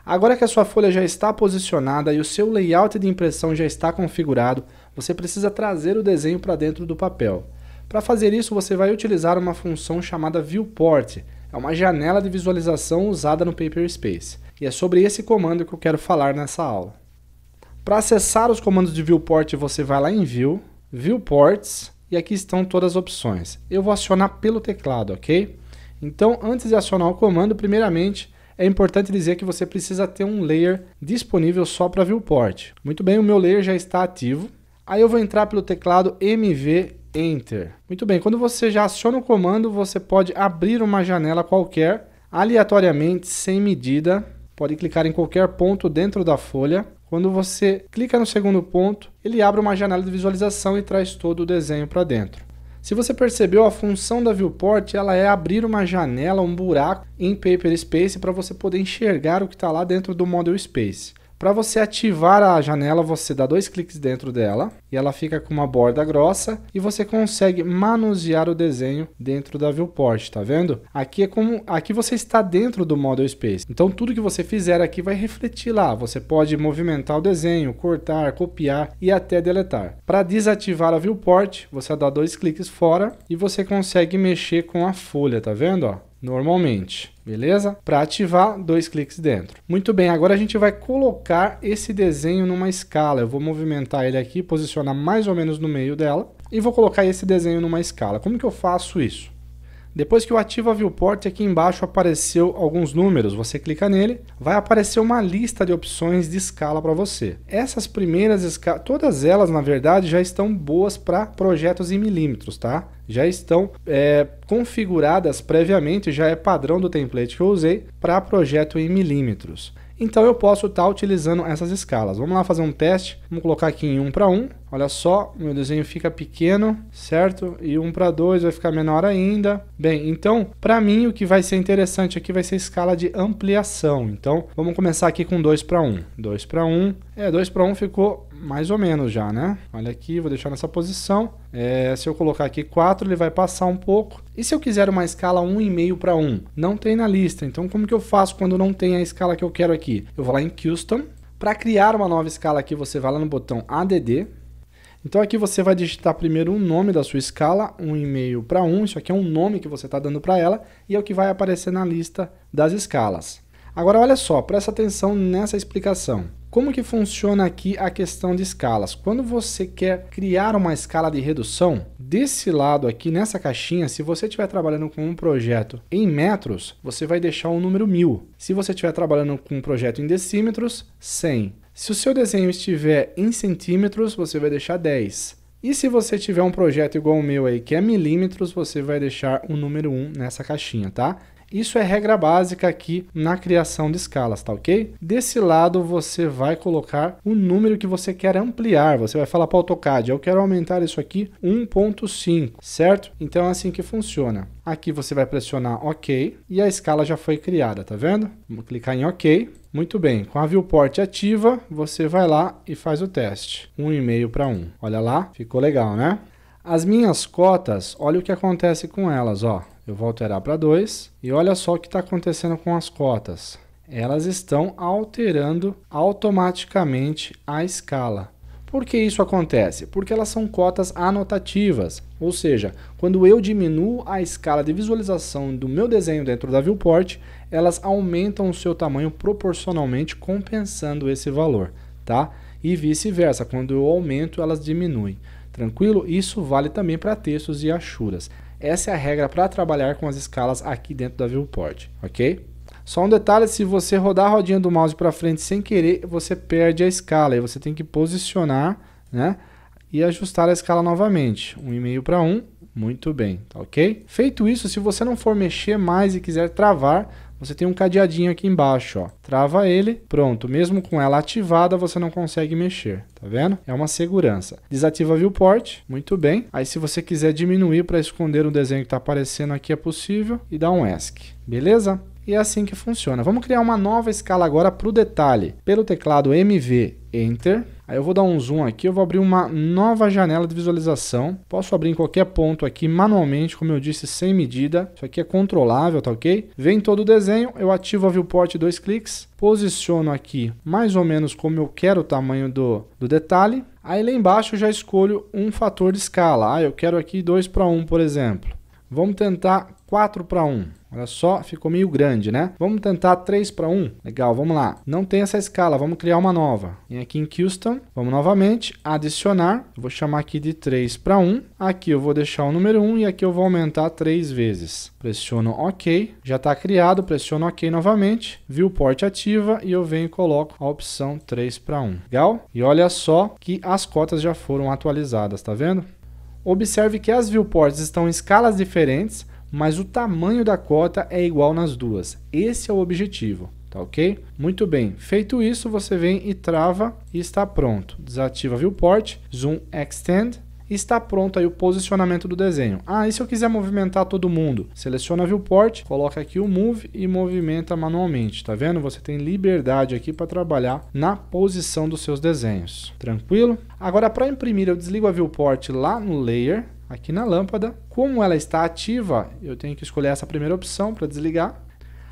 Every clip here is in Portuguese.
Agora que a sua folha já está posicionada e o seu layout de impressão já está configurado, você precisa trazer o desenho para dentro do papel. Para fazer isso, você vai utilizar uma função chamada Viewport. É uma janela de visualização usada no Paperspace. E é sobre esse comando que eu quero falar nessa aula. Para acessar os comandos de Viewport, você vai lá em View, Viewports, e aqui estão todas as opções. Eu vou acionar pelo teclado, ok? Então, antes de acionar o comando, primeiramente, é importante dizer que você precisa ter um layer disponível só para Viewport. Muito bem, o meu layer já está ativo. Aí eu vou entrar pelo teclado MV Enter. Muito bem, quando você já aciona o comando, você pode abrir uma janela qualquer, aleatoriamente, sem medida. Pode clicar em qualquer ponto dentro da folha. Quando você clica no segundo ponto, ele abre uma janela de visualização e traz todo o desenho para dentro. Se você percebeu, a função da Viewport ela é abrir uma janela, um buraco em Paperspace para você poder enxergar o que está lá dentro do Model Space. Para você ativar a janela, você dá 2 cliques dentro dela e ela fica com uma borda grossa e você consegue manusear o desenho dentro da Viewport, tá vendo? Aqui você está dentro do Model Space. Então tudo que você fizer aqui vai refletir lá. Você pode movimentar o desenho, cortar, copiar e até deletar. Para desativar a Viewport, você dá 2 cliques fora e você consegue mexer com a folha, tá vendo, ó? Normalmente, beleza? Para ativar, 2 cliques dentro. Muito bem, agora a gente vai colocar esse desenho numa escala. Eu vou movimentar ele aqui, posicionar mais ou menos no meio dela e vou colocar esse desenho numa escala. Como que eu faço isso? Depois que eu ativo a Viewport, aqui embaixo apareceu alguns números. Você clica nele, vai aparecer uma lista de opções de escala para você. Essas primeiras escalas, todas elas na verdade já estão boas para projetos em milímetros, tá? Já estão configuradas previamente, já é padrão do template que eu usei para projeto em milímetros. Então eu posso estar utilizando essas escalas. Vamos lá fazer um teste. Vamos colocar aqui em 1:1. Olha só, meu desenho fica pequeno, certo? E 1:2 vai ficar menor ainda. Bem, então, para mim o que vai ser interessante aqui vai ser a escala de ampliação. Então, vamos começar aqui com 2:1. 2:1. 2:1 ficou mais ou menos já, né? Olha aqui, vou deixar nessa posição. Se eu colocar aqui 4, ele vai passar um pouco. E se eu quiser uma escala 1,5:1? Não tem na lista. Então, como que eu faço quando não tem a escala que eu quero aqui? Eu vou lá em Custom. Para criar uma nova escala aqui, você vai lá no botão ADD. Então aqui você vai digitar primeiro o nome da sua escala, 1,5:1. Isso aqui é um nome que você está dando para ela e é o que vai aparecer na lista das escalas. Agora olha só, presta atenção nessa explicação. Como que funciona aqui a questão de escalas? Quando você quer criar uma escala de redução, desse lado aqui nessa caixinha, se você estiver trabalhando com um projeto em metros, você vai deixar o número 1000. Se você estiver trabalhando com um projeto em decímetros, 100. Se o seu desenho estiver em centímetros, você vai deixar 10. E se você tiver um projeto igual o meu aí, que é milímetros, você vai deixar o número 1 nessa caixinha, tá? Isso é regra básica aqui na criação de escalas, tá ok? Desse lado você vai colocar o número que você quer ampliar. Você vai falar para o AutoCAD, eu quero aumentar isso aqui 1,5, certo? Então é assim que funciona. Aqui você vai pressionar OK e a escala já foi criada, tá vendo? Vamos clicar em OK. Muito bem, com a Viewport ativa, você vai lá e faz o teste. 1,5:1. Olha lá, ficou legal, né? As minhas cotas, olha o que acontece com elas, ó. Eu vou alterar para 2 e olha só o que está acontecendo com as cotas. Elas estão alterando automaticamente a escala. Por que isso acontece? Porque elas são cotas anotativas, ou seja, quando eu diminuo a escala de visualização do meu desenho dentro da Viewport, elas aumentam o seu tamanho proporcionalmente, compensando esse valor, tá? E vice-versa, quando eu aumento, elas diminuem. Tranquilo? Isso vale também para textos e achuras. Essa é a regra para trabalhar com as escalas aqui dentro da Viewport, ok? Só um detalhe, se você rodar a rodinha do mouse para frente sem querer, você perde a escala. Aí você tem que posicionar, né, e ajustar a escala novamente. 1,5:1, muito bem, tá ok? Feito isso, se você não for mexer mais e quiser travar, você tem um cadeadinho aqui embaixo, ó. Trava ele, pronto. Mesmo com ela ativada, você não consegue mexer, tá vendo? É uma segurança. Desativa a Viewport, muito bem. Aí se você quiser diminuir para esconder o desenho que está aparecendo aqui, é possível. E dá um ESC, beleza? E é assim que funciona. Vamos criar uma nova escala agora para o detalhe. Pelo teclado MV Enter. Aí eu vou dar um zoom aqui, eu vou abrir uma nova janela de visualização. Posso abrir em qualquer ponto aqui manualmente, como eu disse, sem medida. Isso aqui é controlável, tá ok? Vem todo o desenho, eu ativo a viewport 2 cliques, posiciono aqui mais ou menos como eu quero o tamanho do detalhe. Aí lá embaixo eu já escolho um fator de escala. Eu quero aqui 2:1, por exemplo. Vamos tentar 4:1. Olha só, ficou meio grande, né? Vamos tentar 3:1. Legal, vamos lá. Não tem essa escala, vamos criar uma nova. Vem aqui em Custom, vamos novamente, adicionar. Eu vou chamar aqui de 3:1. Aqui eu vou deixar o número 1 e aqui eu vou aumentar 3 vezes. Pressiono OK, já está criado, pressiono OK novamente. Viewport ativa e eu venho e coloco a opção 3:1. Legal? E olha só que as cotas já foram atualizadas, tá vendo? Observe que as viewports estão em escalas diferentes, mas o tamanho da cota é igual nas duas. Esse é o objetivo, tá ok? Muito bem, feito isso, você vem e trava e está pronto. Desativa a viewport, zoom extend e está pronto aí o posicionamento do desenho. E se eu quiser movimentar todo mundo? Seleciona a viewport, coloca aqui o move e movimenta manualmente, tá vendo? Você tem liberdade aqui para trabalhar na posição dos seus desenhos. Tranquilo? Agora para imprimir eu desligo a viewport lá no layer, aqui na lâmpada. Como ela está ativa, eu tenho que escolher essa primeira opção para desligar.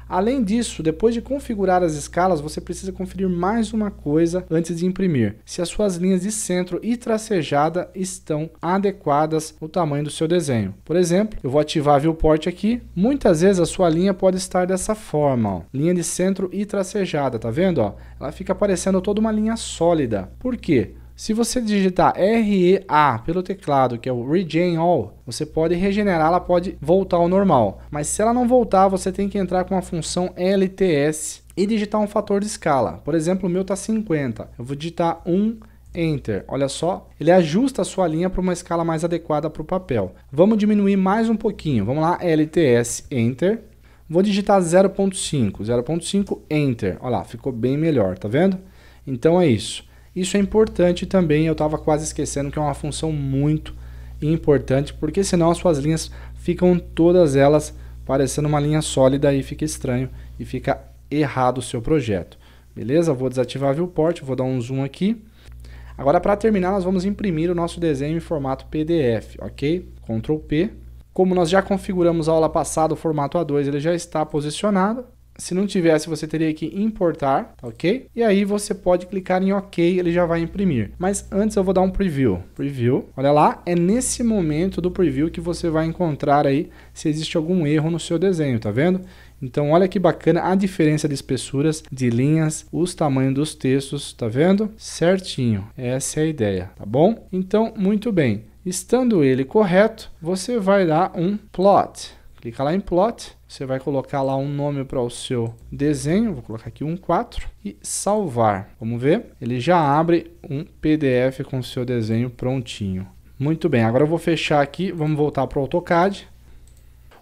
Além disso, depois de configurar as escalas, você precisa conferir mais uma coisa antes de imprimir. Se as suas linhas de centro e tracejada estão adequadas ao tamanho do seu desenho. Por exemplo, eu vou ativar a viewport aqui. Muitas vezes a sua linha pode estar dessa forma, ó. Linha de centro e tracejada, tá vendo? Ó? Ela fica parecendo toda uma linha sólida. Por quê? Se você digitar REA pelo teclado, que é o Regen All, você pode regenerar, ela pode voltar ao normal. Mas se ela não voltar, você tem que entrar com a função LTS e digitar um fator de escala. Por exemplo, o meu está 50. Eu vou digitar 1, Enter. Olha só, ele ajusta a sua linha para uma escala mais adequada para o papel. Vamos diminuir mais um pouquinho. Vamos lá, LTS, Enter. Vou digitar 0.5. 0.5, Enter. Olha lá, ficou bem melhor, tá vendo? Então é isso. Isso é importante também, eu estava quase esquecendo que é uma função muito importante, porque senão as suas linhas ficam todas elas parecendo uma linha sólida e fica estranho e fica errado o seu projeto. Beleza? Vou desativar a viewport, vou dar um zoom aqui. Agora para terminar nós vamos imprimir o nosso desenho em formato PDF, ok? Ctrl P. Como nós já configuramos a aula passada o formato A2, ele já está posicionado. Se não tivesse, você teria que importar, ok? E aí você pode clicar em OK, ele já vai imprimir. Mas antes eu vou dar um preview. Preview, olha lá, é nesse momento do preview que você vai encontrar aí se existe algum erro no seu desenho, tá vendo? Então olha que bacana a diferença de espessuras, de linhas, os tamanhos dos textos, tá vendo? Certinho, essa é a ideia, tá bom? Então, muito bem. Estando ele correto, você vai dar um plot. Clica lá em plot, você vai colocar lá um nome para o seu desenho, vou colocar aqui um 4 e salvar. Vamos ver? Ele já abre um PDF com o seu desenho prontinho. Muito bem, agora eu vou fechar aqui, vamos voltar para o AutoCAD.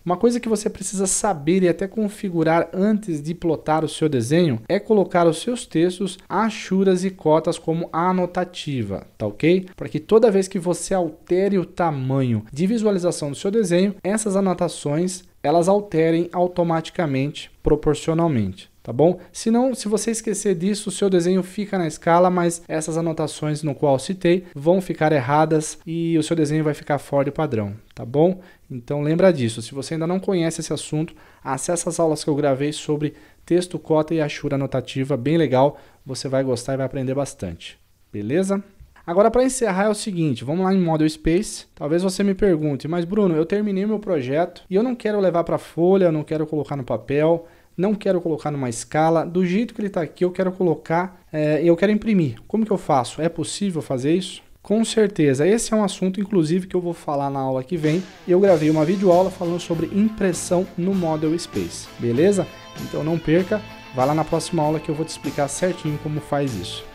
Uma coisa que você precisa saber e até configurar antes de plotar o seu desenho é colocar os seus textos, achuras e cotas como anotativa, tá ok? Para que toda vez que você altere o tamanho de visualização do seu desenho, essas anotações elas alterem automaticamente, proporcionalmente, tá bom? Se não, se você esquecer disso, o seu desenho fica na escala, mas essas anotações no qual citei vão ficar erradas e o seu desenho vai ficar fora de padrão, tá bom? Então lembra disso, se você ainda não conhece esse assunto, acesse as aulas que eu gravei sobre texto, cota e achura anotativa, bem legal, você vai gostar e vai aprender bastante, beleza? Agora para encerrar é o seguinte, vamos lá em Model Space, talvez você me pergunte, mas Bruno, eu terminei meu projeto e eu não quero levar para folha, eu não quero colocar no papel, não quero colocar numa escala, do jeito que ele está aqui eu quero colocar, eu quero imprimir, como que eu faço? É possível fazer isso? Com certeza, esse é um assunto inclusive que eu vou falar na aula que vem, eu gravei uma videoaula falando sobre impressão no Model Space, beleza? Então não perca, vai lá na próxima aula que eu vou te explicar certinho como faz isso.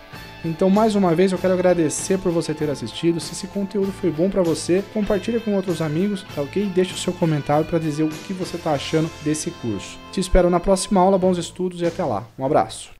Então, mais uma vez, eu quero agradecer por você ter assistido. Se esse conteúdo foi bom para você, compartilha com outros amigos, tá ok? E deixa o seu comentário para dizer o que você está achando desse curso. Te espero na próxima aula, bons estudos e até lá. Um abraço!